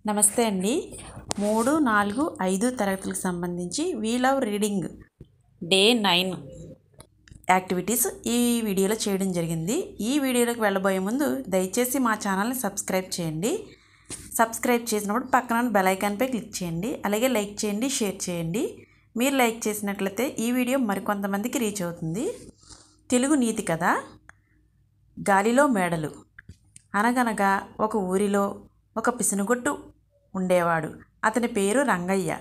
నమస్తే అండి. 3, 4, 5 తరగతులకు సంబంధించి we love reading day 9 activities ఈ వీడియోలో చేయడం జరిగింది. ఈ వీడియోలోకి వెళ్ళబోయే ముందు దయచేసి మా ఛానల్ని సబ్స్క్రైబ్ చేయండి. సబ్స్క్రైబ్ చేసినప్పుడు పక్కన బెల్ ఐకాన్పై క్లిక్ చేయండి. అలాగే లైక్ చేయండి, షేర్ చేయండి. మీరు లైక్ చేసినట్లయితే ఈ వీడియో మరికొంతమందికి రీచ్ అవుతుంది. తెలుగు నీతి కథ గాలిలో మేడలు. అనగనగా ఒక ఊరిలో ఒక పిసినుగొట్టు ఉండేవాడు. అతని పేరు రంగయ్య.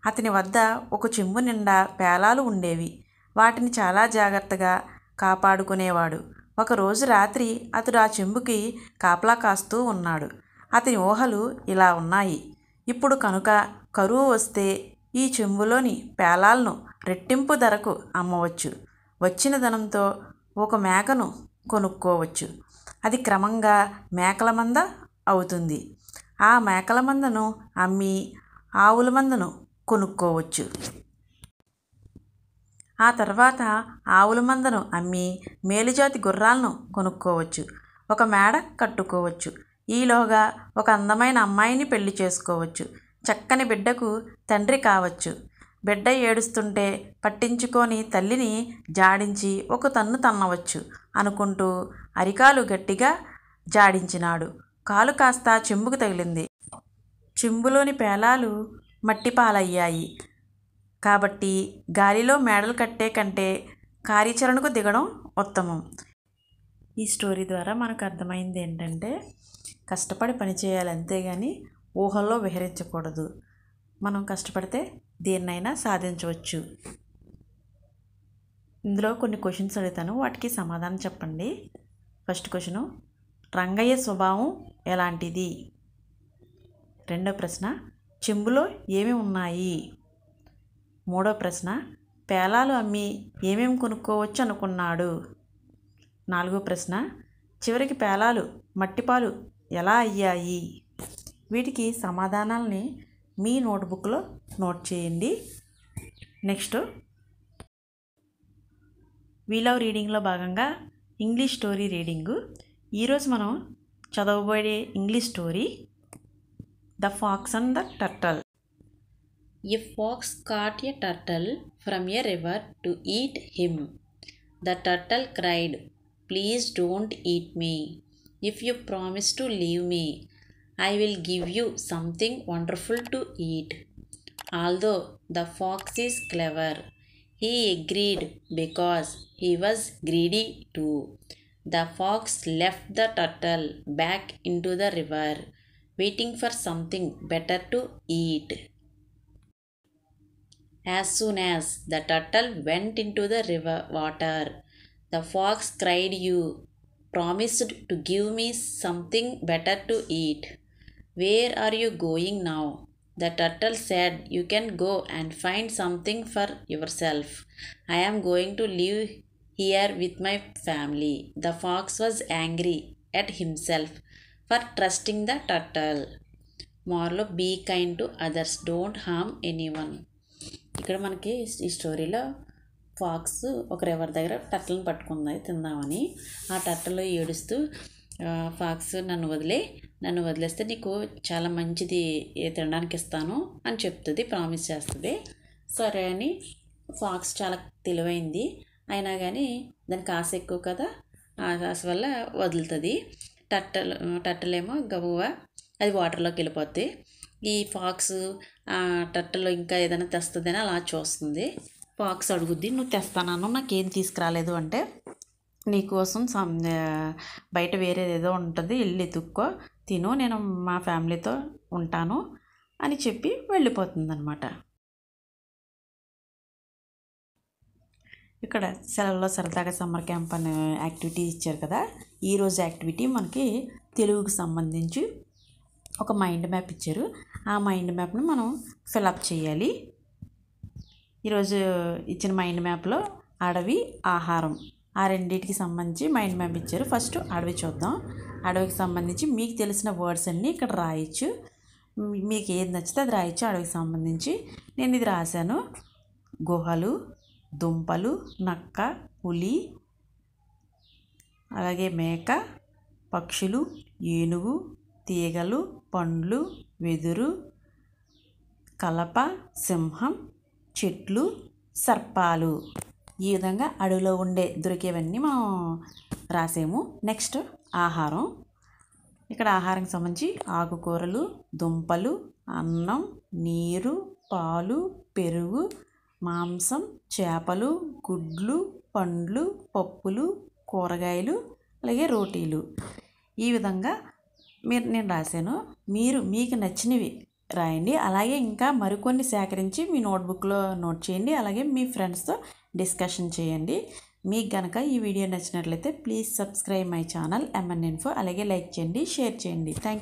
అతని వద్ద ఒక చెంబు నిండా పేలాలు ఉండేవి. వాటిని చాలా జాగ్రత్తగా కాపాడుకునేవాడు. ఒకరోజు రాత్రి అతడు ఆ చెంబుకి కాపలా కాస్తూ ఉన్నాడు. అతని ఊహలు ఇలా ఉన్నాయి. ఇప్పుడు కనుక కరువు వస్తే ఈ చెంబులోని పేలాలను రెట్టింపు ధరకు అమ్మవచ్చు. వచ్చిన ధనంతో ఒక మేకను కొనుక్కోవచ్చు. అది క్రమంగా మేకల మంద అవుతుంది. ఆ మేకల మందను అమ్మి ఆవుల మందను కొనుక్కోవచ్చు. ఆ తర్వాత ఆవుల మందను అమ్మి మేలుజాతి గుర్రాలను కొనుక్కోవచ్చు. ఒక మేడ కట్టుకోవచ్చు. ఈలోగా ఒక అందమైన అమ్మాయిని పెళ్లి చేసుకోవచ్చు. చక్కని బిడ్డకు తండ్రి కావచ్చు. బిడ్డ ఏడుస్తుంటే పట్టించుకొని తల్లిని జాడించి ఒక తన్ను తన్నవచ్చు అనుకుంటూ అరికాలు గట్టిగా జాడించినాడు. కాలు కాస్త చెంబుకు తగిలింది. చెంబులోని పేలాలు మట్టిపాలయ్యాయి. కాబట్టి గాలిలో మేడలు కట్టే కంటే కార్యాచరణకు దిగడం ఉత్తమం. ఈ స్టోరీ ద్వారా మనకు అర్థమైంది ఏంటంటే, కష్టపడి పని చేయాలి, అంతేగాని ఊహల్లో విహరించకూడదు. మనం కష్టపడితే దేన్నైనా సాధించవచ్చు. ఇందులో కొన్ని క్వశ్చన్స్ అడుగుతాను, వాటికి సమాధానం చెప్పండి. ఫస్ట్ క్వశ్చను, రంగయ్య స్వభావం ఎలాంటిది? రెండో ప్రశ్న, చెంబులో ఏమి ఉన్నాయి? మూడో ప్రశ్న, పేలాలు అమ్మి ఏమేమి కొనుక్కోవచ్చు అనుకున్నాడు? నాలుగో ప్రశ్న, చివరికి పేలాలు మట్టిపాలు ఎలా అయ్యాయి? వీటికి సమాధానాలని మీ నోట్బుక్లో నోట్ చేయండి. నెక్స్ట్, వీ లవ్ రీడింగ్లో భాగంగా ఇంగ్లీష్ స్టోరీ రీడింగు. ఈరోజు మనం చదవబోయే English story the fox and the turtle. A fox caught a turtle from a river to eat him. The turtle cried, "Please don't eat me. If you promise to leave me, I will give you something wonderful to eat." Although the fox is clever, he agreed because he was greedy too. The fox left the turtle back into the river, waiting for something better to eat. As soon as the turtle went into the river water, the fox cried, "You promised to give me something better to eat. Where are you going now?" The turtle said, "You can go and find something for yourself. I am going to live here with my family." The fox was angry at himself for trusting the turtle. Moral: be kind to others, don't harm anyone. ఇక్కడ మనకి ఈ స్టోరీలో pox ఒక river దగ్గర టర్టల్ని పట్టుకుంది తిందామని. ఆ turtle ఏడుస్తూ, ఫాక్స్ నన్ను వదిలేస్తే నీకు చాలా మంచిది తినడానికి ఇస్తాను అని చెప్తుంది, ప్రామిస్ చేస్తుంది. సరే అని ఫాక్స్ చాలా తెలివైంది, అయినా కానీ దానికి ఆశ ఎక్కువ కదా, ఆ ఆశ వల్ల వదులుతుంది. టర్టల్ ఏమో గబువా అది వాటర్లోకి వెళ్ళిపోద్ది. ఈ ఫాక్స్ టర్టల్ ఇంకా ఏదైనా తెస్తుందని అలా చూస్తుంది. ఫాక్స్ అడుగుద్ది, "నువ్వు తెస్తానన్నా నాకేం తీసుకురాలేదు" అంటే, "నీకోసం బయట వేరేదేదో ఉంటుంది, వెళ్ళి ఎత్తుక్కో, తిను, నేను మా ఫ్యామిలీతో ఉంటాను" అని చెప్పి వెళ్ళిపోతుంది అన్నమాట. ఇక్కడ సెలవుల్లో సరదాగా సమ్మర్ క్యాంప్ అనే యాక్టివిటీ ఇచ్చారు కదా. ఈరోజు యాక్టివిటీ మనకి తెలుగుకు సంబంధించి ఒక మైండ్ మ్యాప్ ఇచ్చారు. ఆ మైండ్ మ్యాప్ని మనం ఫిలప్ చేయాలి. ఈరోజు ఇచ్చిన మైండ్ మ్యాప్లో అడవి, ఆహారం ఆ రెండింటికి సంబంధించి మైండ్ మ్యాప్ ఇచ్చారు. ఫస్ట్ అడవి చూద్దాం. అడవికి సంబంధించి మీకు తెలిసిన వర్డ్స్ అన్నీ ఇక్కడ రాయొచ్చు. మీకు ఏది నచ్చితే అది రాయొచ్చు. అడవికి సంబంధించి నేను ఇది రాశాను: గుహలు, దుంపలు, నక్క, పులి, అలాగే మేక, పక్షులు, ఏనుగు, తీగలు, పండ్లు, వెదురు, కలప, సింహం, చెట్లు, సర్పాలు. ఈ విధంగా అడవిలో దొరికేవన్నీ మనం రాసాము. నెక్స్ట్ ఆహారం. ఇక్కడ ఆహారానికి సంబంధించి ఆకుకూరలు, దుంపలు, అన్నం, నీరు, పాలు, పెరుగు, మాంసం, చేపలు, గుడ్లు, పండ్లు, పప్పులు, కూరగాయలు, అలాగే రోటీలు. ఈ విధంగా నేను రాశాను. మీకు నచ్చినవి రాయండి. అలాగే ఇంకా మరికొన్ని సేకరించి మీ నోట్బుక్లో నోట్ చేయండి. అలాగే మీ ఫ్రెండ్స్తో డిస్కషన్ చేయండి. మీకు కనుక ఈ వీడియో నచ్చినట్లయితే please subscribe my channel MN Info. అలాగే లైక్ చేయండి, షేర్ చేయండి. Thank you.